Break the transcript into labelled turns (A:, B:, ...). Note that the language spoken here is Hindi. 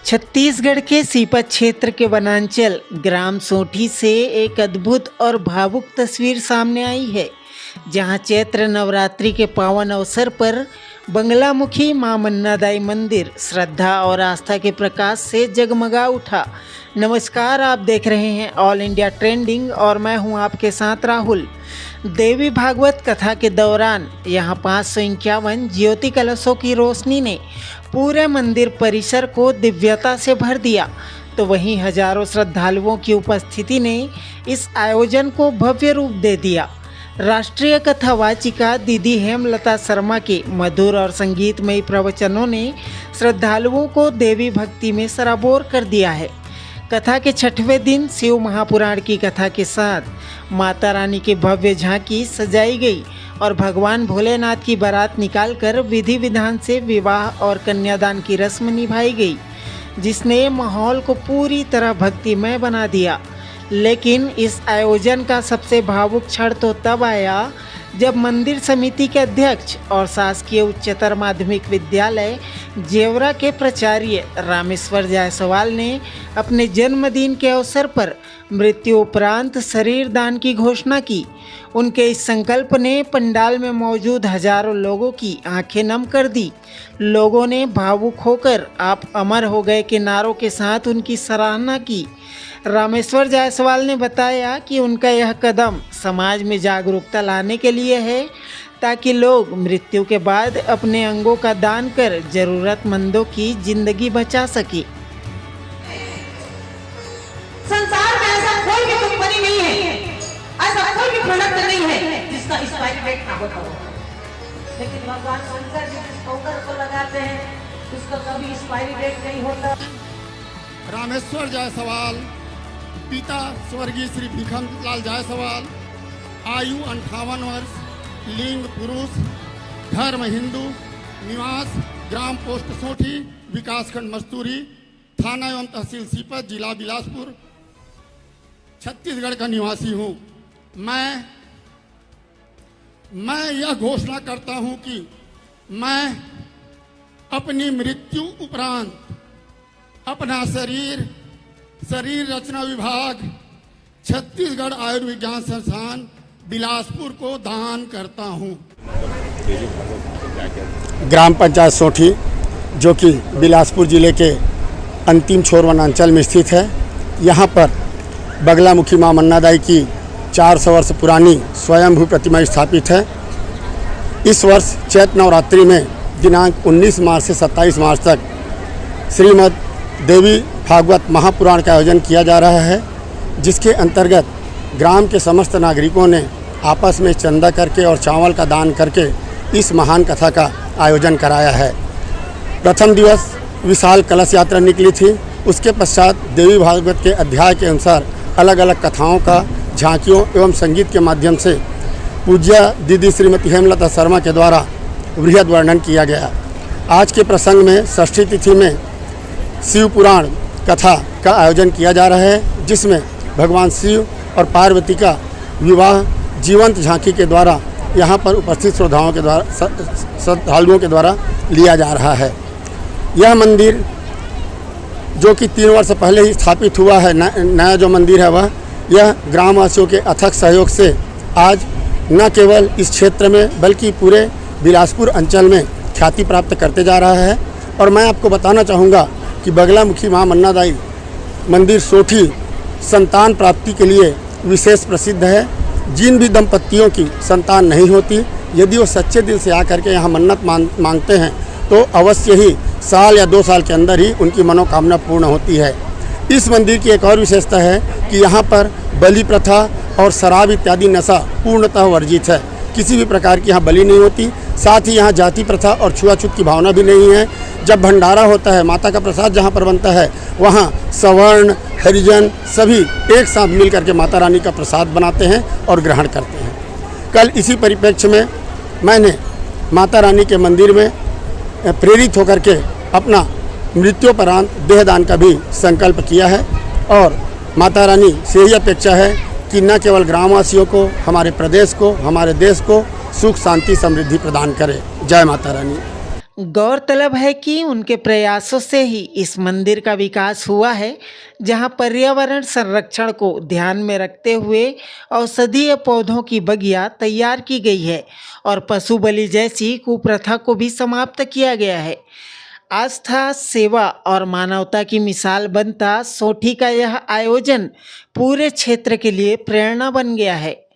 A: छत्तीसगढ़ के सीपत क्षेत्र के वनांचल ग्राम सोंठी से एक अद्भुत और भावुक तस्वीर सामने आई है, जहां चैत्र नवरात्रि के पावन अवसर पर बंगलामुखी मां मन्नादाई मंदिर श्रद्धा और आस्था के प्रकाश से जगमगा उठा। नमस्कार, आप देख रहे हैं ऑल इंडिया ट्रेंडिंग और मैं हूं आपके साथ राहुल। देवी भागवत कथा के दौरान यहां 551 ज्योति कलशों की रोशनी ने पूरे मंदिर परिसर को दिव्यता से भर दिया, तो वहीं हजारों श्रद्धालुओं की उपस्थिति ने इस आयोजन को भव्य रूप दे दिया। राष्ट्रीय कथावाचिका दीदी हेमलता शर्मा के मधुर और संगीतमयी प्रवचनों ने श्रद्धालुओं को देवी भक्ति में सराबोर कर दिया है। कथा के 6वें दिन शिव महापुराण की कथा के साथ माता रानी की भव्य झांकी सजाई गई और भगवान भोलेनाथ की बारात निकालकर विधि विधान से विवाह और कन्यादान की रस्म निभाई गई, जिसने माहौल को पूरी तरह भक्तिमय बना दिया। लेकिन इस आयोजन का सबसे भावुक क्षण तो तब आया जब मंदिर समिति के अध्यक्ष और शासकीय उच्चतर माध्यमिक विद्यालय जेवरा के प्राचार्य रामेश्वर जायसवाल ने अपने जन्मदिन के अवसर पर मृत्यु उपरांत शरीर दान की घोषणा की। उनके इस संकल्प ने पंडाल में मौजूद हजारों लोगों की आंखें नम कर दी। लोगों ने भावुक होकर "आप अमर हो गए" के नारों के साथ उनकी सराहना की। रामेश्वर जायसवाल ने बताया कि उनका यह कदम समाज में जागरूकता लाने के लिए है, ताकि लोग मृत्यु के बाद अपने अंगों का दान कर जरूरतमंदों की जिंदगी बचा सके।
B: संसार में ऐसा कोई भी कंपनी नहीं है, ऐसा कोई भी प्रोडक्ट नहीं है जिसका एक्सपायरी डेट ना होता हो, लेकिन भगवान शंकर जी जिस पाउडर को लगाते हैं उसका कभी एक्सपायरी डेट नहीं होता।
C: रामेश्वर जायसवाल पिता स्वर्गीय श्री भिखमलाल जायसवाल, आयु 58 वर्ष, लिंग पुरुष, धर्म हिंदू, निवास ग्राम पोस्ट सोंठी, विकासखंड मस्तूरी, थाना एवं तहसील सीपत, जिला बिलासपुर, छत्तीसगढ़ का निवासी हूँ। मैं यह घोषणा करता हूँ कि मैं अपनी मृत्यु उपरांत अपना शरीर रचना विभाग छत्तीसगढ़ आयुर्विज्ञान संस्थान बिलासपुर को दान करता हूँ।
D: ग्राम पंचायत सोंठी, जो कि बिलासपुर जिले के अंतिम छोर वनांचल में स्थित है, यहाँ पर बगलामुखी मां मन्नादाई की 400 वर्ष पुरानी स्वयंभू प्रतिमा स्थापित है। इस वर्ष चैत्र नवरात्रि में दिनांक 19 मार्च से 27 मार्च तक श्रीमद् देवी भागवत महापुराण का आयोजन किया जा रहा है, जिसके अंतर्गत ग्राम के समस्त नागरिकों ने आपस में चंदा करके और चावल का दान करके इस महान कथा का आयोजन कराया है। प्रथम दिवस विशाल कलश यात्रा निकली थी। उसके पश्चात देवी भागवत के अध्याय के अनुसार अलग अलग कथाओं का झांकियों एवं संगीत के माध्यम से पूज्य दीदी श्रीमती हेमलता शर्मा के द्वारा वृहद वर्णन किया गया। आज के प्रसंग में षष्ठी तिथि में शिव पुराण कथा का आयोजन किया जा रहा है, जिसमें भगवान शिव और पार्वती का विवाह जीवंत झांकी के द्वारा यहाँ पर उपस्थित श्रद्धालुओं के द्वारा लिया जा रहा है। यह मंदिर जो कि 3 वर्ष पहले ही स्थापित हुआ है, नया जो मंदिर है वह यह ग्रामवासियों के अथक सहयोग से आज न केवल इस क्षेत्र में बल्कि पूरे बिलासपुर अंचल में ख्याति प्राप्त करते जा रहा है। और मैं आपको बताना चाहूँगा कि बगलामुखी मां मन्नादाई मंदिर सोंठी संतान प्राप्ति के लिए विशेष प्रसिद्ध है। जिन भी दंपतियों की संतान नहीं होती, यदि वो सच्चे दिल से आकर के यहाँ मन्नत मांगते हैं तो अवश्य ही साल या 2 साल के अंदर ही उनकी मनोकामना पूर्ण होती है। इस मंदिर की एक और विशेषता है कि यहाँ पर बलि प्रथा और शराब इत्यादि नशा पूर्णतः वर्जित है। किसी भी प्रकार की यहाँ बलि नहीं होती। साथ ही यहाँ जाति प्रथा और छुआछूत की भावना भी नहीं है। जब भंडारा होता है, माता का प्रसाद जहाँ पर बनता है, वहाँ सवर्ण हरिजन सभी एक साथ मिल करके माता रानी का प्रसाद बनाते हैं और ग्रहण करते हैं। कल इसी परिप्रेक्ष्य में मैंने माता रानी के मंदिर में प्रेरित होकर के अपना मृत्युपरांत देहदान का भी संकल्प किया है और माता रानी से यही अपेक्षा है कि न केवल ग्रामवासियों को, हमारे प्रदेश को, हमारे देश को सुख शांति समृद्धि प्रदान करे। जय माता रानी।
A: गौरतलब है कि उनके प्रयासों से ही इस मंदिर का विकास हुआ है, जहां पर्यावरण संरक्षण को ध्यान में रखते हुए औषधीय पौधों की बगिया तैयार की गई है और पशु बलि जैसी कुप्रथा को भी समाप्त किया गया है। आस्था, सेवा और मानवता की मिसाल बनता सोठी का यह आयोजन पूरे क्षेत्र के लिए प्रेरणा बन गया है।